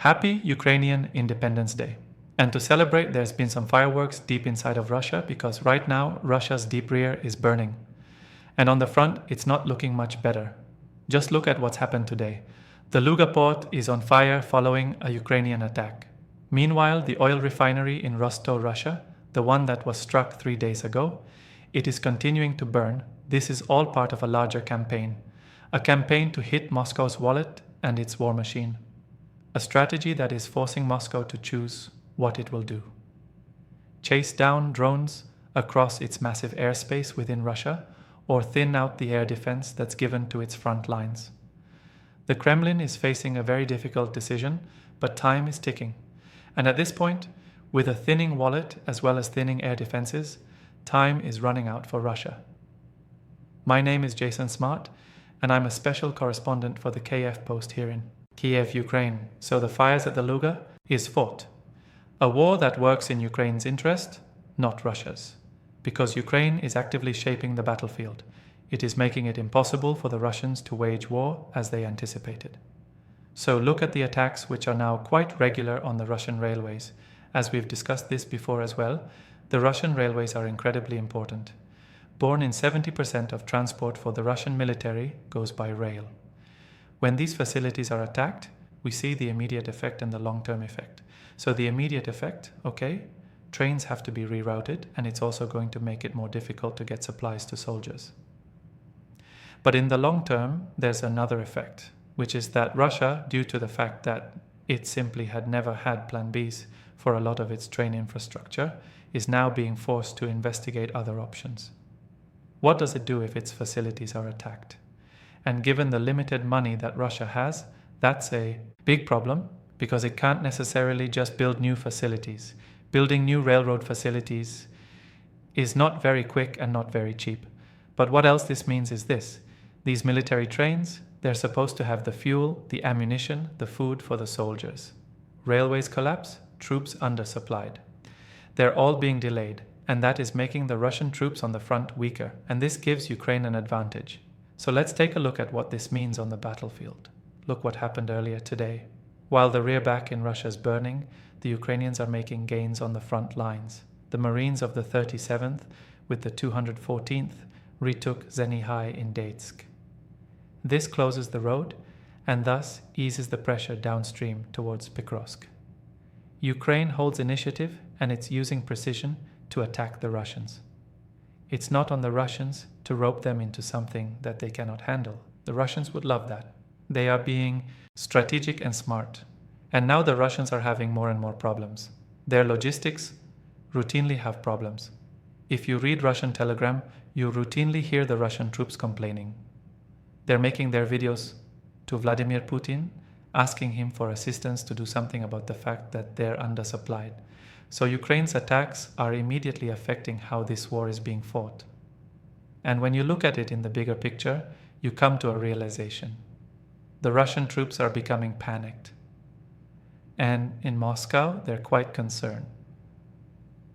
Happy Ukrainian Independence Day. And to celebrate, there's been some fireworks deep inside of Russia because right now Russia's deep rear is burning. And on the front, it's not looking much better. Just look at what's happened today. The Luga port is on fire following a Ukrainian attack. Meanwhile, the oil refinery in Rostov, Russia, the one that was struck 3 days ago, it is continuing to burn. This is all part of a larger campaign. A campaign to hit Moscow's wallet and its war machine. A strategy that is forcing Moscow to choose what it will do. Chase down drones across its massive airspace within Russia, or thin out the air defense that's given to its front lines. The Kremlin is facing a very difficult decision, but time is ticking. And at this point, with a thinning wallet as well as thinning air defenses, time is running out for Russia. My name is Jason Smart, and I'm a special correspondent for the KF Post here in Kiev, Ukraine. So the fires at the Luga is fought. A war that works in Ukraine's interest, not Russia's. Because Ukraine is actively shaping the battlefield. It is making it impossible for the Russians to wage war as they anticipated. So look at the attacks which are now quite regular on the Russian railways. As we've discussed this before as well, the Russian railways are incredibly important. Born in 70% of transport for the Russian military goes by rail. When these facilities are attacked, we see the immediate effect and the long-term effect. So the immediate effect, okay, trains have to be rerouted, and it's also going to make it more difficult to get supplies to soldiers. But in the long term, there's another effect, which is that Russia, due to the fact that it simply had never had plan Bs for a lot of its train infrastructure, is now being forced to investigate other options. What does it do if its facilities are attacked? And given the limited money that Russia has, that's a big problem because it can't necessarily just build new facilities. Building new railroad facilities is not very quick and not very cheap. But what else this means is this. These military trains, they're supposed to have the fuel, the ammunition, the food for the soldiers. Railways collapse, troops undersupplied. They're all being delayed, and that is making the Russian troops on the front weaker, and this gives Ukraine an advantage. So let's take a look at what this means on the battlefield. Look what happened earlier today. While the rear back in Russia is burning, the Ukrainians are making gains on the front lines. The Marines of the 37th with the 214th retook Zhenihai in Donetsk. This closes the road and thus eases the pressure downstream towards Pokrovsk. Ukraine holds initiative and it's using precision to attack the Russians. It's not on the Russians to rope them into something that they cannot handle. The Russians would love that. They are being strategic and smart. And now the Russians are having more and more problems. Their logistics routinely have problems. If you read Russian Telegram, you routinely hear the Russian troops complaining. They're making their videos to Vladimir Putin, asking him for assistance to do something about the fact that they're undersupplied. So Ukraine's attacks are immediately affecting how this war is being fought. And when you look at it in the bigger picture, you come to a realization. The Russian troops are becoming panicked. And in Moscow, they're quite concerned.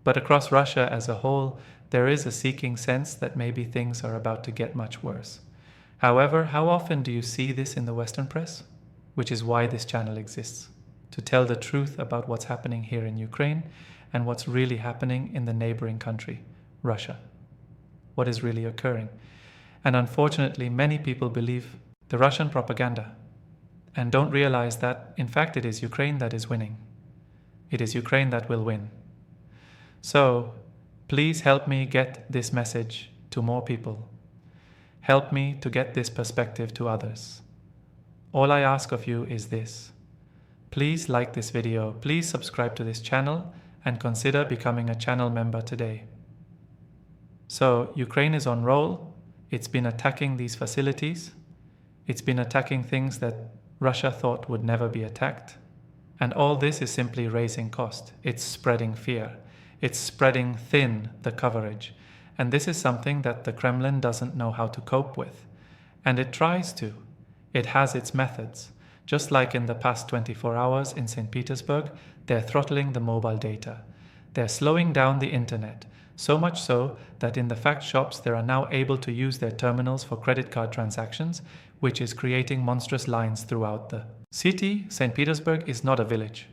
But across Russia as a whole, there is a seeking sense that maybe things are about to get much worse. However, how often do you see this in the Western press? Which is why this channel exists. To tell the truth about what's happening here in Ukraine and what's really happening in the neighboring country, Russia. What is really occurring. And unfortunately, many people believe the Russian propaganda and don't realize that, in fact, it is Ukraine that is winning. It is Ukraine that will win. So, please help me get this message to more people. Help me to get this perspective to others. All I ask of you is this. Please like this video, please subscribe to this channel, and consider becoming a channel member today. So, Ukraine is on roll. It's been attacking these facilities. It's been attacking things that Russia thought would never be attacked. And all this is simply raising cost. It's spreading fear. It's spreading thin the coverage. And this is something that the Kremlin doesn't know how to cope with. And it tries to. It has its methods. Just like in the past 24 hours in St. Petersburg, they're throttling the mobile data. They're slowing down the internet. So much so that in the fact shops they are now able to use their terminals for credit card transactions, which is creating monstrous lines throughout the City, St. Petersburg, is not a village.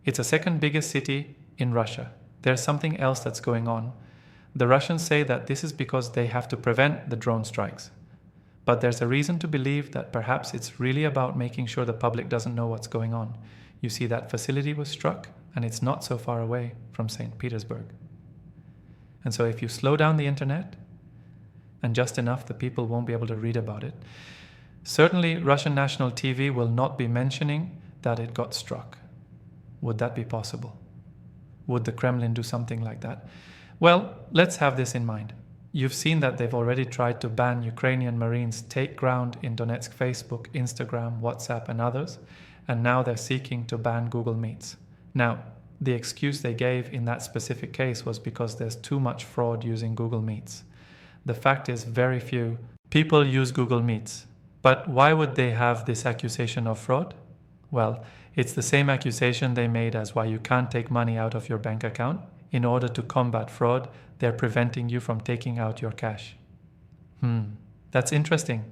It's the second biggest city in Russia. There's something else that's going on. The Russians say that this is because they have to prevent the drone strikes. But there's a reason to believe that perhaps it's really about making sure the public doesn't know what's going on. You see, that facility was struck, and it's not so far away from St. Petersburg. And so if you slow down the internet, and just enough, the people won't be able to read about it. Certainly, Russian national TV will not be mentioning that it got struck. Would that be possible? Would the Kremlin do something like that? Well, let's have this in mind. You've seen that they've already tried to ban Ukrainian Marines take ground in Donetsk Facebook, Instagram, WhatsApp, and others, and now they're seeking to ban Google Meets. Now, the excuse they gave in that specific case was because there's too much fraud using Google Meets. The fact is, very few people use Google Meets. But why would they have this accusation of fraud? Well, it's the same accusation they made as why you can't take money out of your bank account. In order to combat fraud, they're preventing you from taking out your cash. That's interesting.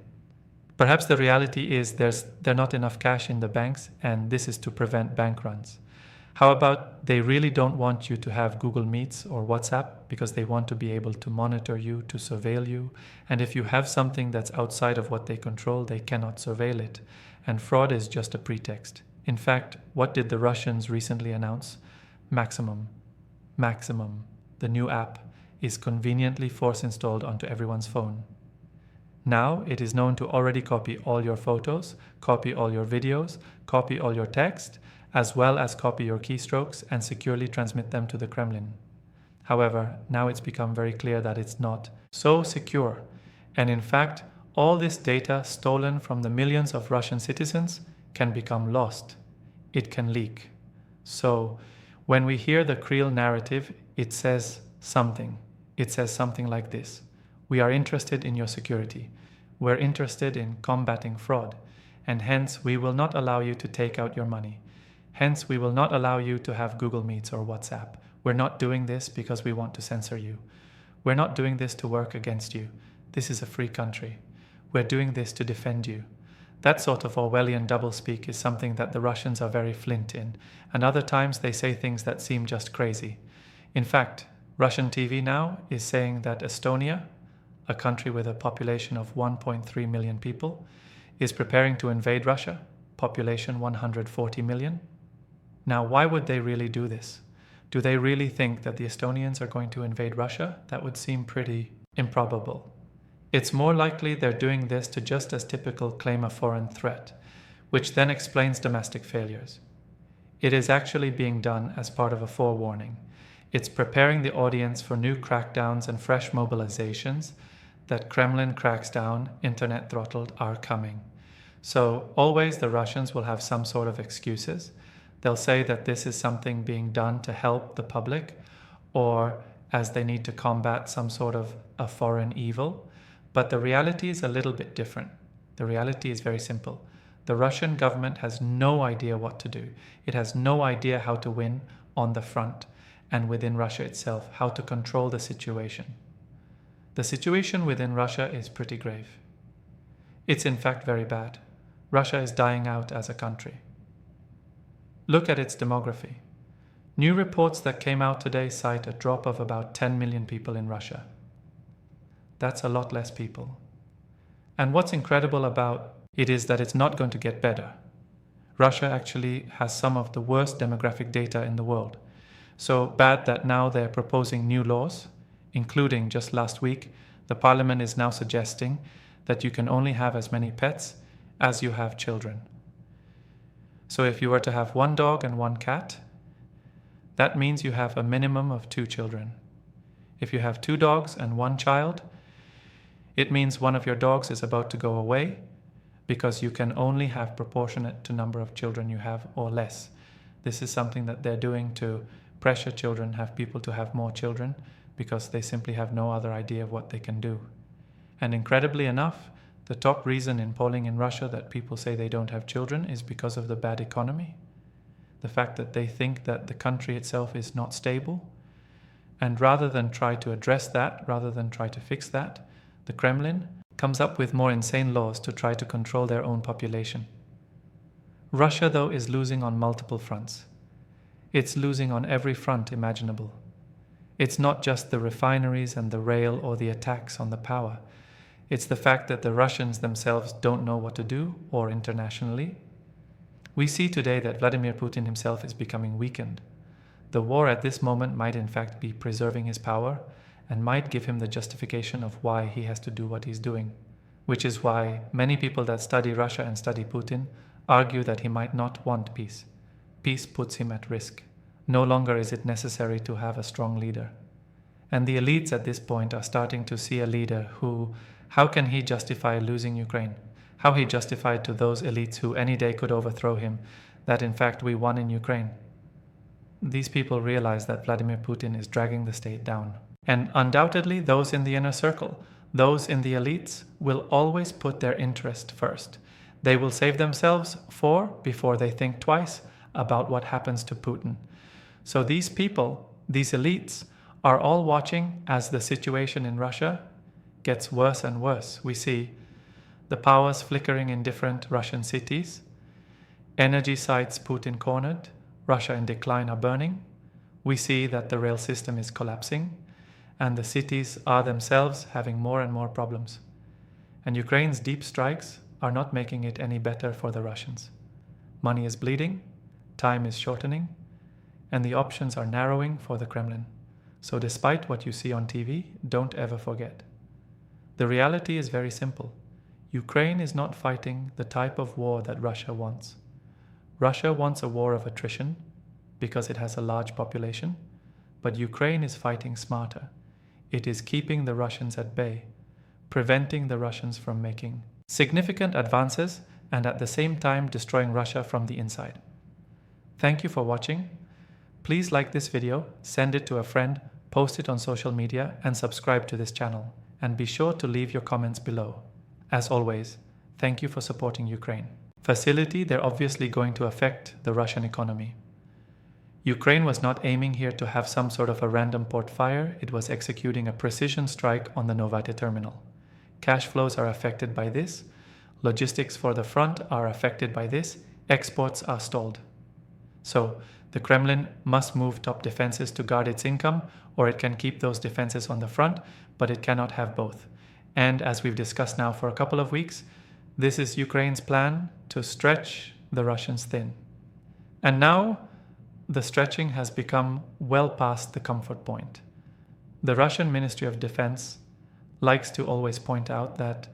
Perhaps the reality is there's not enough cash in the banks, and this is to prevent bank runs. How about they really don't want you to have Google Meets or WhatsApp because they want to be able to monitor you, to surveil you, and if you have something that's outside of what they control, they cannot surveil it, and fraud is just a pretext. In fact, what did the Russians recently announce? Maximum, the new app, is conveniently force-installed onto everyone's phone. Now it is known to already copy all your photos, copy all your videos, copy all your text, as well as copy your keystrokes and securely transmit them to the Kremlin. However, now it's become very clear that it's not so secure. And in fact, all this data stolen from the millions of Russian citizens can become lost. It can leak. So, when we hear the Kremlin narrative, it says something. It says something like this: we are interested in your security. We're interested in combating fraud. And hence, we will not allow you to take out your money. Hence, we will not allow you to have Google Meets or WhatsApp. We're not doing this because we want to censor you. We're not doing this to work against you. This is a free country. We're doing this to defend you. That sort of Orwellian doublespeak is something that the Russians are very flint in, and other times they say things that seem just crazy. In fact, Russian TV now is saying that Estonia, a country with a population of 1.3 million people, is preparing to invade Russia, population 140 million. Now, why would they really do this? Do they really think that the Estonians are going to invade Russia? That would seem pretty improbable. It's more likely they're doing this to just as typical claim a foreign threat, which then explains domestic failures. It is actually being done as part of a forewarning. It's preparing the audience for new crackdowns and fresh mobilizations that Kremlin cracks down, internet throttled, are coming. So always the Russians will have some sort of excuses. They'll say that this is something being done to help the public, or as they need to combat some sort of a foreign evil. But the reality is a little bit different. The reality is very simple. The Russian government has no idea what to do. It has no idea how to win on the front and within Russia itself, how to control the situation. The situation within Russia is pretty grave. It's in fact very bad. Russia is dying out as a country. Look at its demography. New reports that came out today cite a drop of about 10 million people in Russia. That's a lot less people. And what's incredible about it is that it's not going to get better. Russia actually has some of the worst demographic data in the world. So bad that now they're proposing new laws, including just last week, the parliament is now suggesting that you can only have as many pets as you have children. So if you were to have 1 dog and 1 cat, that means you have a minimum of 2 children. If you have 2 dogs and 1 child, it means one of your dogs is about to go away because you can only have proportionate to number of children you have or less. This is something that they're doing to pressure children, have people to have more children because they simply have no other idea of what they can do. And incredibly enough, the top reason in polling in Russia that people say they don't have children is because of the bad economy. The fact that they think that the country itself is not stable. And rather than try to address that, rather than try to fix that, the Kremlin comes up with more insane laws to try to control their own population. Russia, though, is losing on multiple fronts. It's losing on every front imaginable. It's not just the refineries and the rail or the attacks on the power. It's the fact that the Russians themselves don't know what to do, or internationally. We see today that Vladimir Putin himself is becoming weakened. The war at this moment might in fact be preserving his power and might give him the justification of why he has to do what he's doing, which is why many people that study Russia and study Putin argue that he might not want peace. Peace puts him at risk. No longer is it necessary to have a strong leader. And the elites at this point are starting to see a leader who, how can he justify losing Ukraine? How he justified to those elites who any day could overthrow him that in fact we won in Ukraine. These people realize that Vladimir Putin is dragging the state down. And undoubtedly those in the inner circle, those in the elites, will always put their interest first. They will save themselves before they think twice about what happens to Putin. So these people, these elites, are all watching as the situation in Russia gets worse and worse. We see the powers flickering in different Russian cities, energy sites Putin cornered, Russia in decline are burning. We see that the rail system is collapsing, and the cities are themselves having more and more problems. And Ukraine's deep strikes are not making it any better for the Russians. Money is bleeding, time is shortening, and the options are narrowing for the Kremlin. So despite what you see on TV, don't ever forget. The reality is very simple. Ukraine is not fighting the type of war that Russia wants. Russia wants a war of attrition because it has a large population, but Ukraine is fighting smarter. It is keeping the Russians at bay, preventing the Russians from making significant advances and at the same time destroying Russia from the inside. Thank you for watching. Please like this video, send it to a friend, post it on social media, and subscribe to this channel. And be sure to leave your comments below. As always, thank you for supporting Ukraine. Facility, they're obviously going to affect the Russian economy. Ukraine was not aiming here to have some sort of a random port fire, it was executing a precision strike on the Novaty terminal. Cash flows are affected by this, logistics for the front are affected by this, exports are stalled. So, the Kremlin must move top defenses to guard its income, or it can keep those defenses on the front, but it cannot have both. And as we've discussed now for a couple of weeks, this is Ukraine's plan to stretch the Russians thin. And now, the stretching has become well past the comfort point. The Russian Ministry of Defense likes to always point out that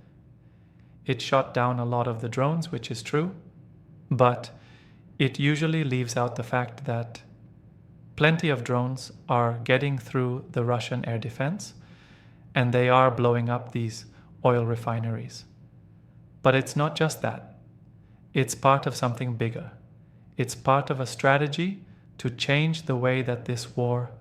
it shot down a lot of the drones, which is true, but it usually leaves out the fact that plenty of drones are getting through the Russian air defense and they are blowing up these oil refineries. But it's not just that. It's part of something bigger. It's part of a strategy to change the way that this war